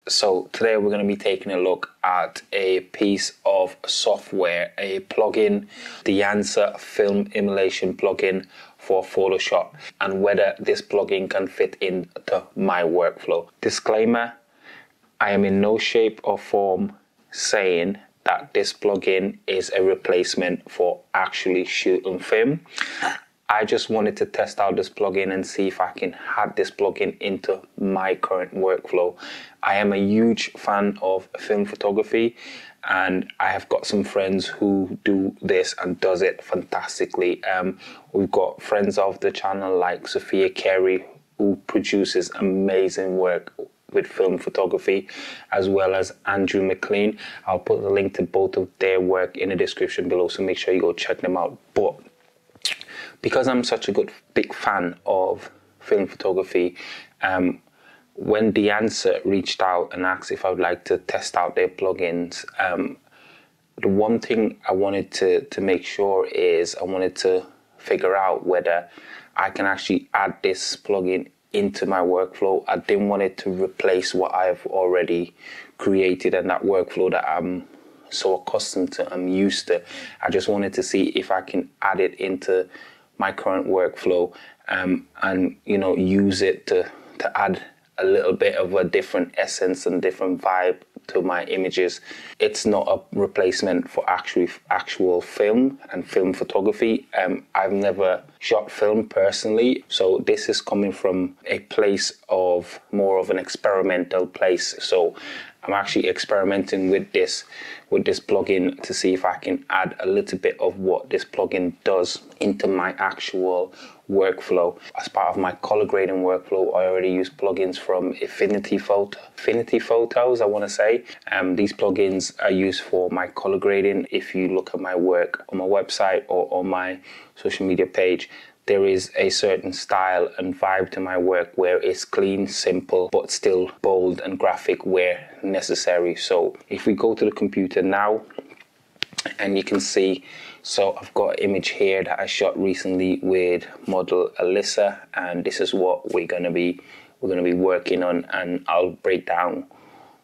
So today we're going to be taking a look at a piece of software, a plugin, Dehancer Film Emulation plugin for Photoshop, and whether this plugin can fit into my workflow. Disclaimer, I am in no shape or form saying that this plugin is a replacement for actually shooting film. I just wanted to test out this plugin and see if I can add this plugin into my current workflow. I am a huge fan of film photography, and I have got some friends who do this and does it fantastically. We've got friends of the channel like Sophia who produces amazing work with film photography, as well as Andrew McLean. I'll put the link to both of their work in the description below, so make sure you go check them out. But because I'm such a big fan of film photography, when Dehancer reached out and asked if I would like to test out their plugins, the one thing I wanted to make sure is I wanted to figure out whether I can actually add this plugin into my workflow. I didn't want it to replace what I've already created and that workflow that I'm so accustomed to, I'm used to. I just wanted to see if I can add it into my current workflow, and use it to add a little bit of a different essence and different vibe to my images. It's not a replacement for actual film and film photography. I've never shot film personally, so this is coming from a place of more of an experimental place. So I'm actually experimenting with this plugin to see if I can add a little bit of what this plugin does into my actual workflow. As part of my color grading workflow, I already use plugins from Affinity Photos, I want to say. These plugins are used for my color grading. If you look at my work on my website or on my social media page, there is a certain style and vibe to my work where it's clean, simple, but still bold and graphic where necessary. So if we go to the computer now, and you can see, so I've got an image here that I shot recently with model Alyssa, and this is what we're gonna be working on, and I'll break down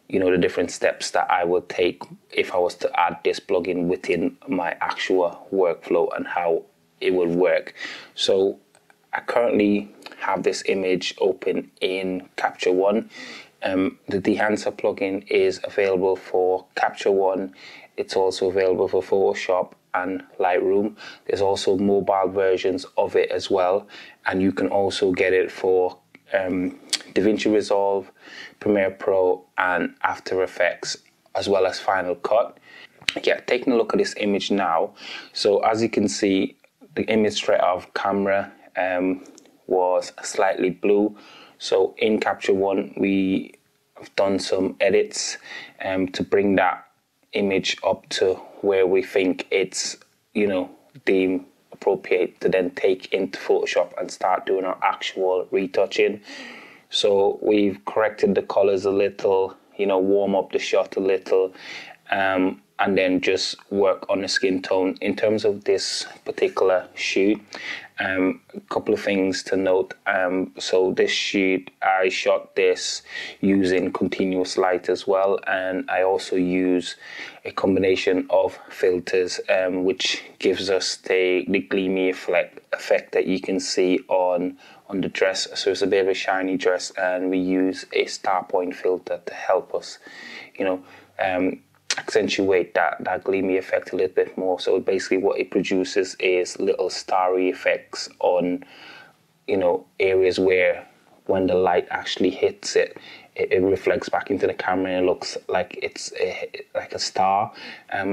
the different steps that I would take if I was to add this plugin within my actual workflow and how it would work. So I currently have this image open in Capture One. The Dehancer plugin is available for Capture One. It's also available for Photoshop and Lightroom. There's also mobile versions of it as well, and you can also get it for DaVinci Resolve, Premiere Pro, and After Effects, as well as Final Cut. Yeah, taking a look at this image now. So as you can see, the image straight off camera was slightly blue. So in Capture One, we have done some edits to bring that image up to where we think it's, deemed appropriate to then take into Photoshop and start doing our actual retouching. So we've corrected the colors a little, warm up the shot a little, and then just work on the skin tone. In terms of this particular shoot, a couple of things to note. So this shoot, I shot this using continuous light as well, and I also use a combination of filters, which gives us the gleamy effect that you can see on the dress. So it's a bit of a shiny dress, and we use a star point filter to help us, accentuate that gleamy effect a little bit more. So basically what it produces is little starry effects on areas where when the light actually hits it reflects back into the camera and it looks like it's like a star.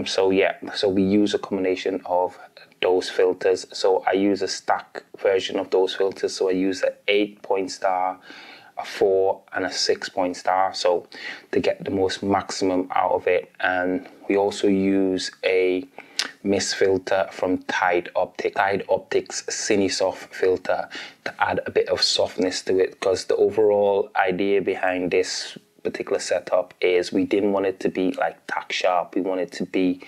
So we use a combination of those filters. So I use a stack version of those filters. So I use an 8-point star, a 4 and a 6-point star, so to get the most maximum out of it. And we also use a mist filter from Tide Optics Cinesoft filter to add a bit of softness to it, because the overall idea behind this particular setup is we didn't want it to be like tack sharp. We want it to be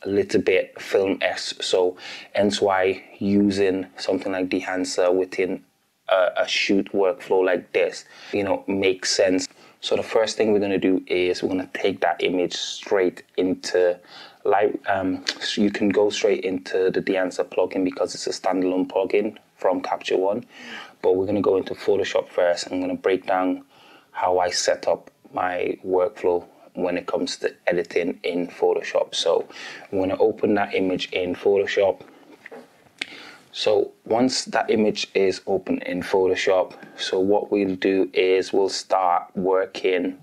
a little bit film-esque. So hence why using something like Dehancer within a shoot workflow like this, makes sense. So the first thing we're going to do is we're going to take that image straight into light. So you can go straight into the Dehancer plugin because it's a standalone plugin from Capture One. But we're going to go into Photoshop first. I'm going to break down how I set up my workflow when it comes to editing in Photoshop. So I'm going to open that image in Photoshop. So once that image is open in Photoshop, so what we'll do is we'll start working,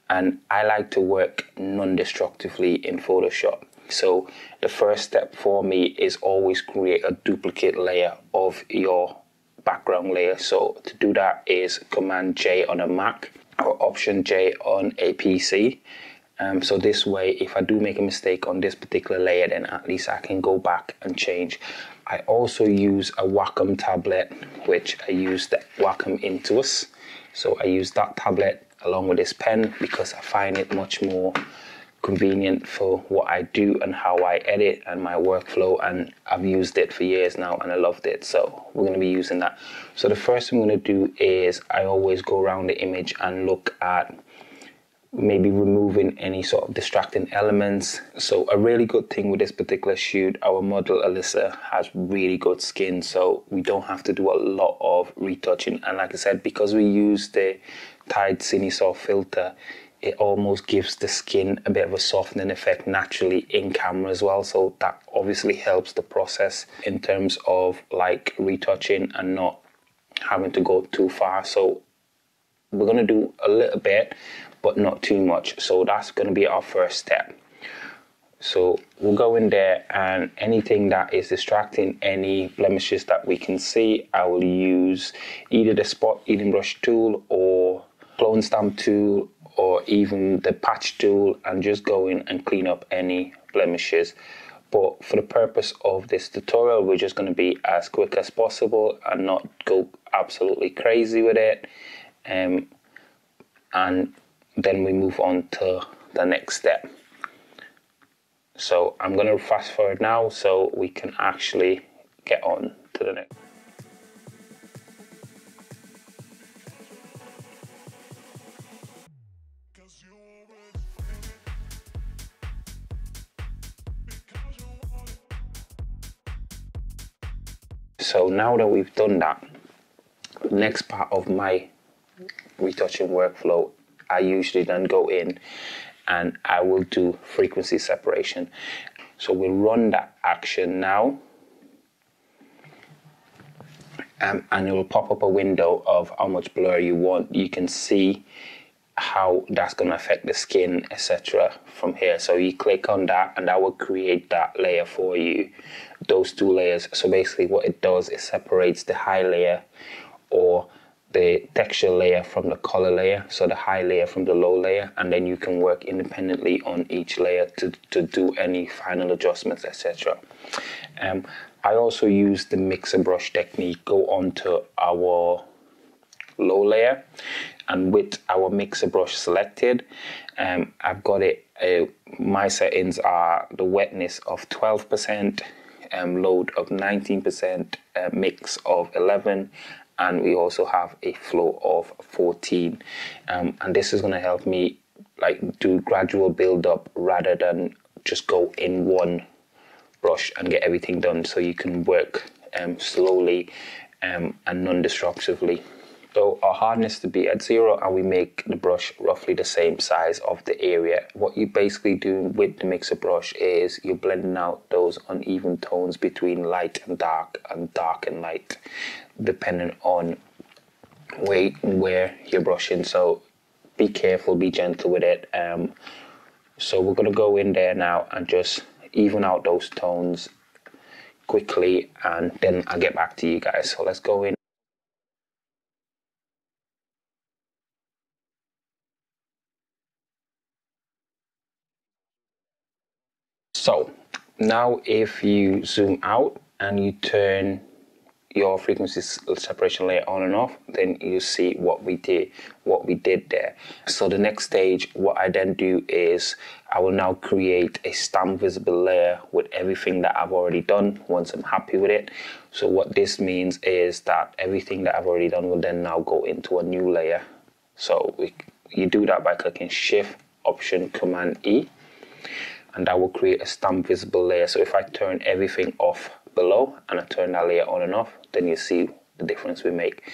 and I like to work non-destructively in Photoshop. So the first step for me is always create a duplicate layer of your background layer. So to do that is Command J on a Mac or Option J on a PC. So this way, if I do make a mistake on this particular layer, then at least I can go back and change. I also use a Wacom tablet, which I use the Wacom Intuos. So I use that tablet along with this pen because I find it much more convenient for what I do and how I edit and my workflow, and I've used it for years now and I loved it, so we're going to be using that. So the first thing I'm going to do is I always go around the image and look at maybe removing any sort of distracting elements. So a really good thing with this particular shoot, our model Alyssa has really good skin, so we don't have to do a lot of retouching. And like I said, because we use the Tide Cine Soft filter, it almost gives the skin a bit of a softening effect naturally in camera as well. So that obviously helps the process in terms of like retouching and not having to go too far. So we're going to do a little bit, but not too much. So that's going to be our first step. So we'll go in there, and anything that is distracting, any blemishes that we can see, I will use either the spot healing brush tool or clone stamp tool or even the patch tool, and just go in and clean up any blemishes. But for the purpose of this tutorial, we're just going to be as quick as possible and not go absolutely crazy with it. And then we move on to the next step. So I'm going to fast forward now so we can actually get on to the next. So now that we've done that, next part of my retouching workflow, I usually then go in and I will do frequency separation. So we'll run that action now, and it will pop up a window of how much blur you want. You can see how that's going to affect the skin, etc. from here. So you click on that and that will create that layer for you, those two layers. So basically what it does is separates the high layer or the texture layer from the color layer, so the high layer from the low layer, and then you can work independently on each layer to do any final adjustments, etc. I also use the mixer brush technique, go onto our low layer, and with our mixer brush selected, I've got it, my settings are the wetness of 12%, load of 19%, mix of 11, and we also have a flow of 14. And this is going to help me like do gradual build up rather than just go in one brush and get everything done. So you can work slowly and non-destructively. So our hardness to be at 0, and we make the brush roughly the same size of the area. What you basically do with the mixer brush is you're blending out those uneven tones between light and dark and light, depending on where you're brushing. So be careful, be gentle with it. So we're going to go in there now and just even out those tones quickly, and then I'll get back to you guys. So let's go in. So now if you zoom out and you turn your frequency separation layer on and off, then you see what we did there. So the next stage, what I then do is I will now create a stamp visible layer with everything that I've already done once I'm happy with it. So what this means is that everything that I've already done will then now go into a new layer. So you do that by clicking Shift, Option, Command E, and that will create a stamp visible layer. So if I turn everything off below and I turn that layer on and off, then you see the difference we make.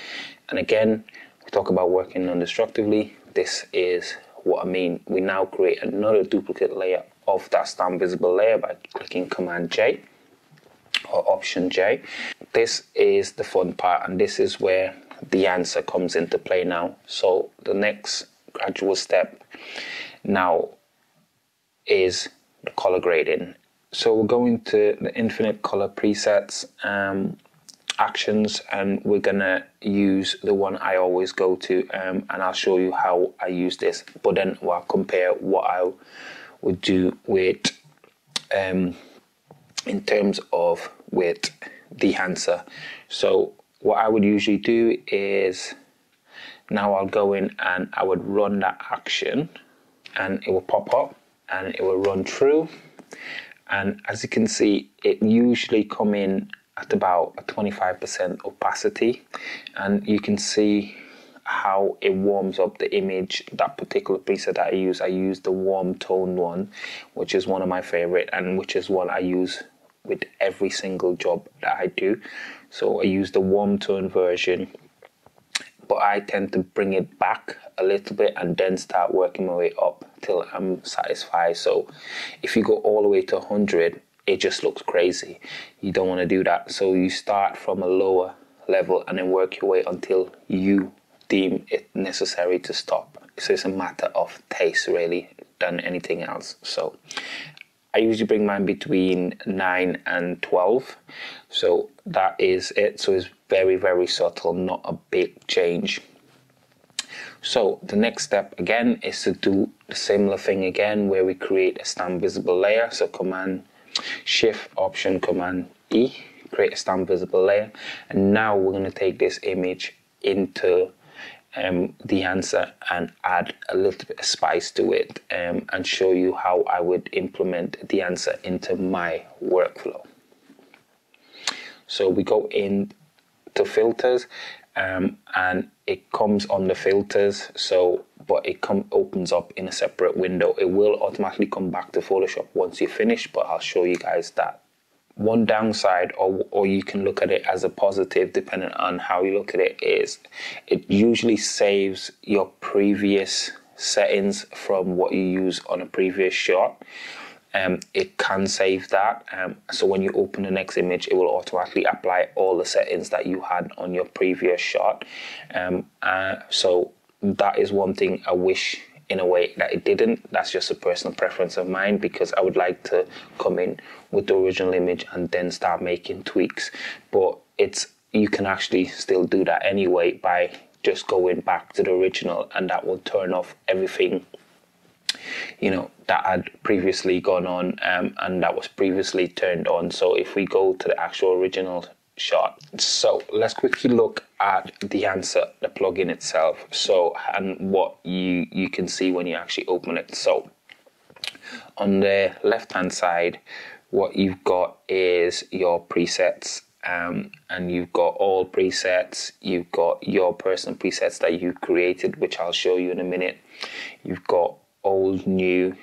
And again, we talk about working non-destructively. This is what I mean. We now create another duplicate layer of that stamp visible layer by clicking Command J or Option J. This is the fun part, and this is where Dehancer comes into play now. So the next gradual step now is the color grading. So we're going to the infinite color presets actions, and we're gonna use the one I always go to, and I'll show you how I use this, but then I'll compare what I would do with in terms of with Dehancer. So what I would usually do is, now I'll go in and I would run that action, and it will pop up and it will run through, and as you can see, it usually come in at about a 25% opacity, and you can see how it warms up the image. That particular preset that I use the warm tone one, which is one of my favorite, and which is one I use with every single job that I do. So I use the warm tone version, but I tend to bring it back a little bit and then start working my way up till I'm satisfied. So if you go all the way to 100, it just looks crazy. You don't want to do that. So you start from a lower level and then work your way until you deem it necessary to stop. So it's a matter of taste really than anything else. So I usually bring mine between 9 and 12. So that is it. So it's very, very subtle, not a big change. So the next step again is to do the similar thing again, where we create a stamp visible layer. So Command Shift, Option, Command E, create a stamp visible layer. And now we're going to take this image into Dehancer and add a little bit of spice to it, and show you how I would implement Dehancer into my workflow. So we go in to filters, and it comes on the filters, so but it opens up in a separate window. It will automatically come back to Photoshop once you finish, but I'll show you guys that. One downside, or you can look at it as a positive depending on how you look at it, is it usually saves your previous settings from what you use on a previous shot. It can save that, so when you open the next image, it will automatically apply all the settings that you had on your previous shot. So that is one thing I wish in a way that it didn't. That's just a personal preference of mine, because I would like to come in with the original image and then start making tweaks. But you can actually still do that anyway by just going back to the original, and that will turn off everything, you know, that had previously gone on, and that was previously turned on. So if we go to the actual original shot, so let's quickly look at Dehancer, the plugin itself, so, and what you can see when you actually open it. So on the left hand side, what you've got is your presets, and you've got all presets. You've got your personal presets that you created, which I'll show you in a minute. You've got old, new.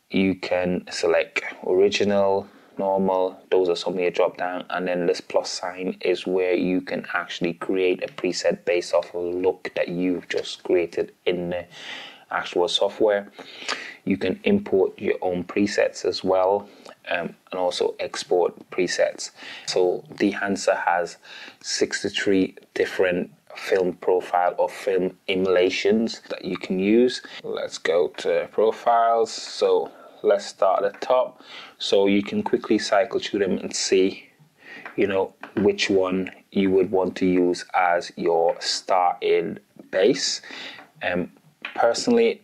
You can select original, normal. Those are some of your drop down, and then this plus sign is where you can actually create a preset based off of a look that you've just created in the actual software. You can import your own presets as well, and also export presets. So Dehancer has 63 different film profile or film emulations that you can use. Let's go to profiles. So let's start at the top. So you can quickly cycle through them and see, you know, which one you would want to use as your starting base. Personally,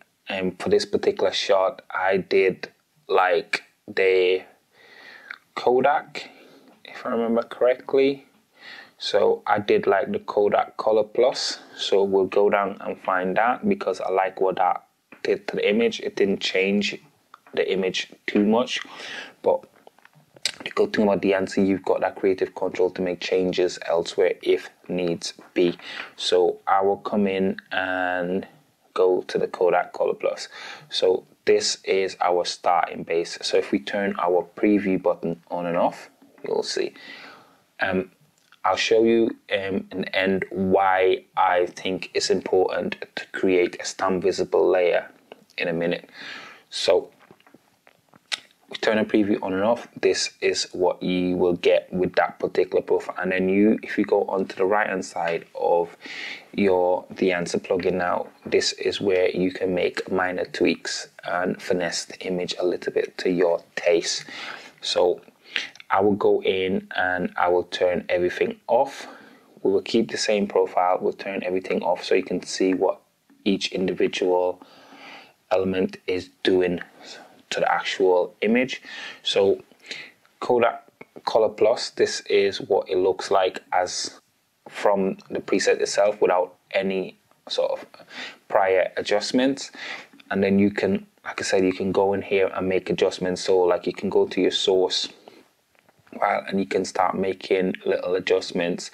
for this particular shot, I did like the Kodak, if I remember correctly. So I did like the Kodak Color Plus. So we'll go down and find that, because I like what that did to the image. It didn't change the image too much, but the good thing about Dehancer, you've got that creative control to make changes elsewhere if needs be. So I will come in and go to the Kodak Color Plus. So this is our starting base. So if we turn our preview button on and off, you'll see. I'll show you in the end why I think it's important to create a stamp visible layer in a minute. So we turn a preview on and off. This is what you will get with that particular profile. And then if you go onto the right hand side of your Dehancer plugin now, this is where you can make minor tweaks and finesse the image a little bit to your taste. So I will go in and I will turn everything off. We will keep the same profile. We'll turn everything off so you can see what each individual element is doing to the actual image. So Kodak Color Plus, this is what it looks like as from the preset itself without any sort of prior adjustments. And then you can, like I said, you can go in here and make adjustments. So like you can go to your source, and you can start making little adjustments.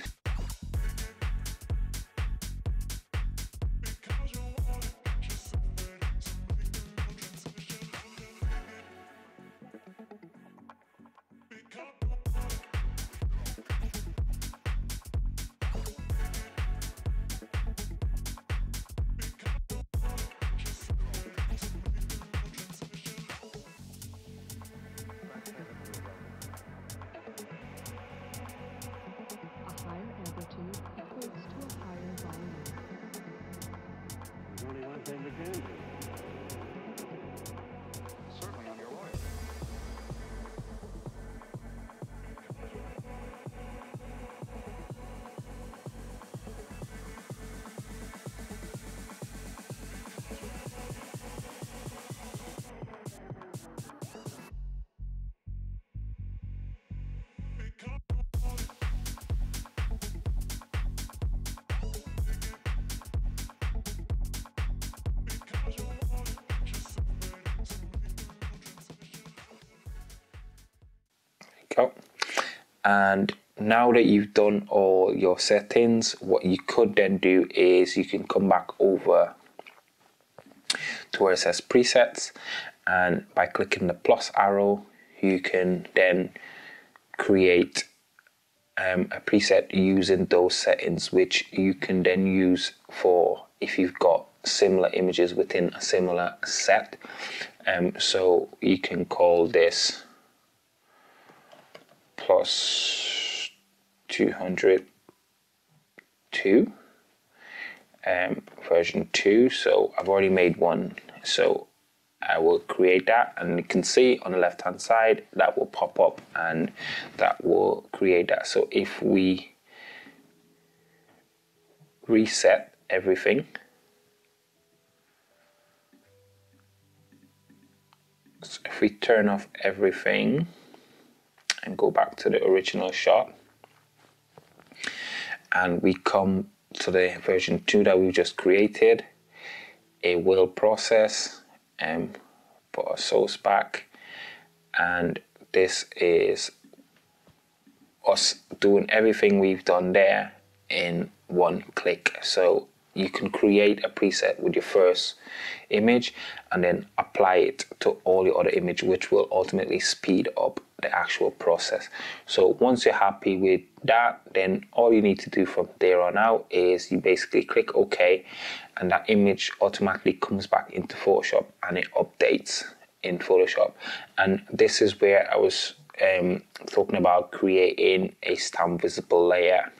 Go. And now that you've done all your settings, what you could then do is you can come back over to where it says presets, and by clicking the plus arrow you can then create a preset using those settings, which you can then use for if you've got similar images within a similar set. So you can call this plus 202 version 2. So I've already made one, so I will create that, and you can see on the left hand side that will pop up and that will create that. So if we reset everything, so if we turn off everything and go back to the original shot, and we come to the version 2 that we just created, it will process and put our source back, and this is us doing everything we've done there in one click. So you can create a preset with your first image and then apply it to all your other images, which will ultimately speed up the actual process. So once you're happy with that, then all you need to do from there on out is you basically click OK, and that image automatically comes back into Photoshop and it updates in Photoshop. And this is where I was talking about creating a stamp visible layer,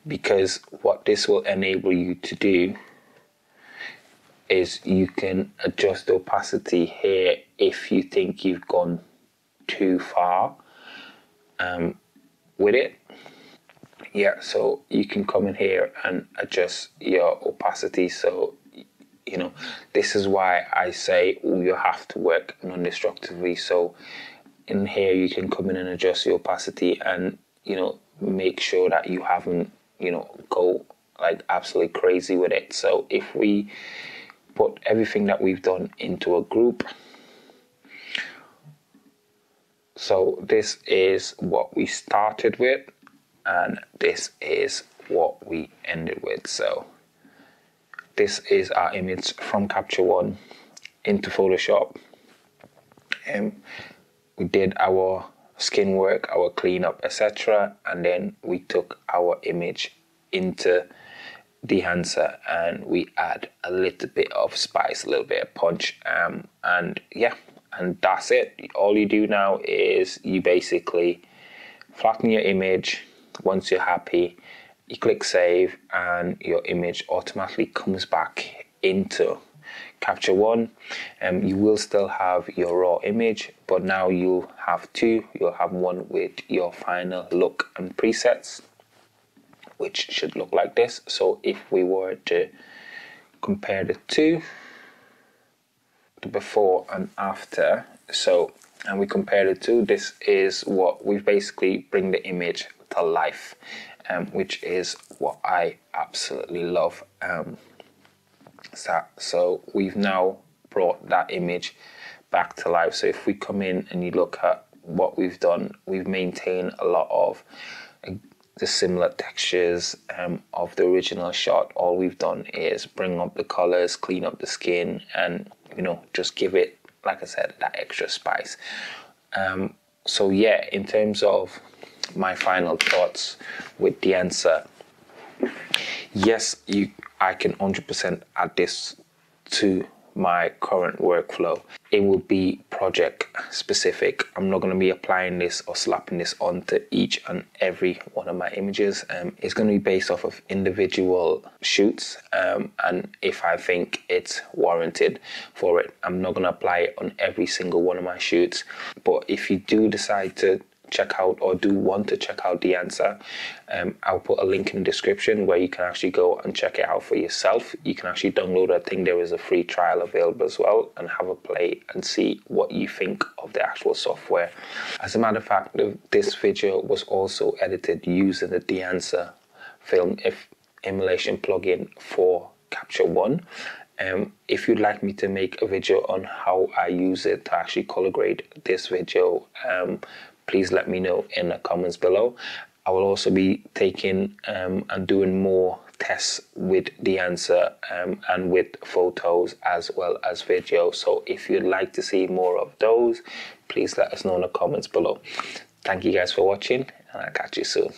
because what this will enable you to do is you can adjust the opacity here if you think you've gone too far with it. Yeah, so you can come in here and adjust your opacity. So you know, this is why I say you have to work non-destructively. So in here you can come in and adjust your opacity and, you know, make sure that you haven't, you know, go like absolutely crazy with it. So if we put everything that we've done into a group, so this is what we started with and this is what we ended with. So this is our image from Capture One into Photoshop. We did our skin work, our cleanup, etc., and then we took our image into Dehancer and we add a little bit of spice, a little bit of punch, and yeah, and that's it. All you do now is you basically flatten your image. Once you're happy, you click save and your image automatically comes back into Capture One. You will still have your raw image, but now you'll have two. You'll have one with your final look and presets, which should look like this. So if we were to compare the two, the before and after, and we compare the two, this is what we basically bring the image to life, which is what I absolutely love. So we've now brought that image back to life. So if we come in and you look at what we've done, we've maintained a lot of the similar textures of the original shot. All we've done is bring up the colors, clean up the skin, and just give it, like I said, that extra spice. So yeah, in terms of my final thoughts with Dehancer, yes, I can 100% add this to my current workflow. It will be project specific. I'm not going to be applying this or slapping this onto each and every one of my images. It's going to be based off of individual shoots, and if I think it's warranted for it, I'm not going to apply it on every single one of my shoots. But if you do decide to check out or do want to check out Dehancer, I'll put a link in the description where you can actually go and check it out for yourself. You can actually download, I think there is a free trial available as well, and have a play and see what you think of the actual software. As a matter of fact, this video was also edited using the Dehancer Film Emulation plugin for Capture One. If you'd like me to make a video on how I use it to actually color grade this video, please let me know in the comments below. I will also be taking and doing more tests with Dehancer and with photos as well as video. So if you'd like to see more of those, please let us know in the comments below. Thank you guys for watching, and I'll catch you soon.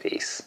Peace.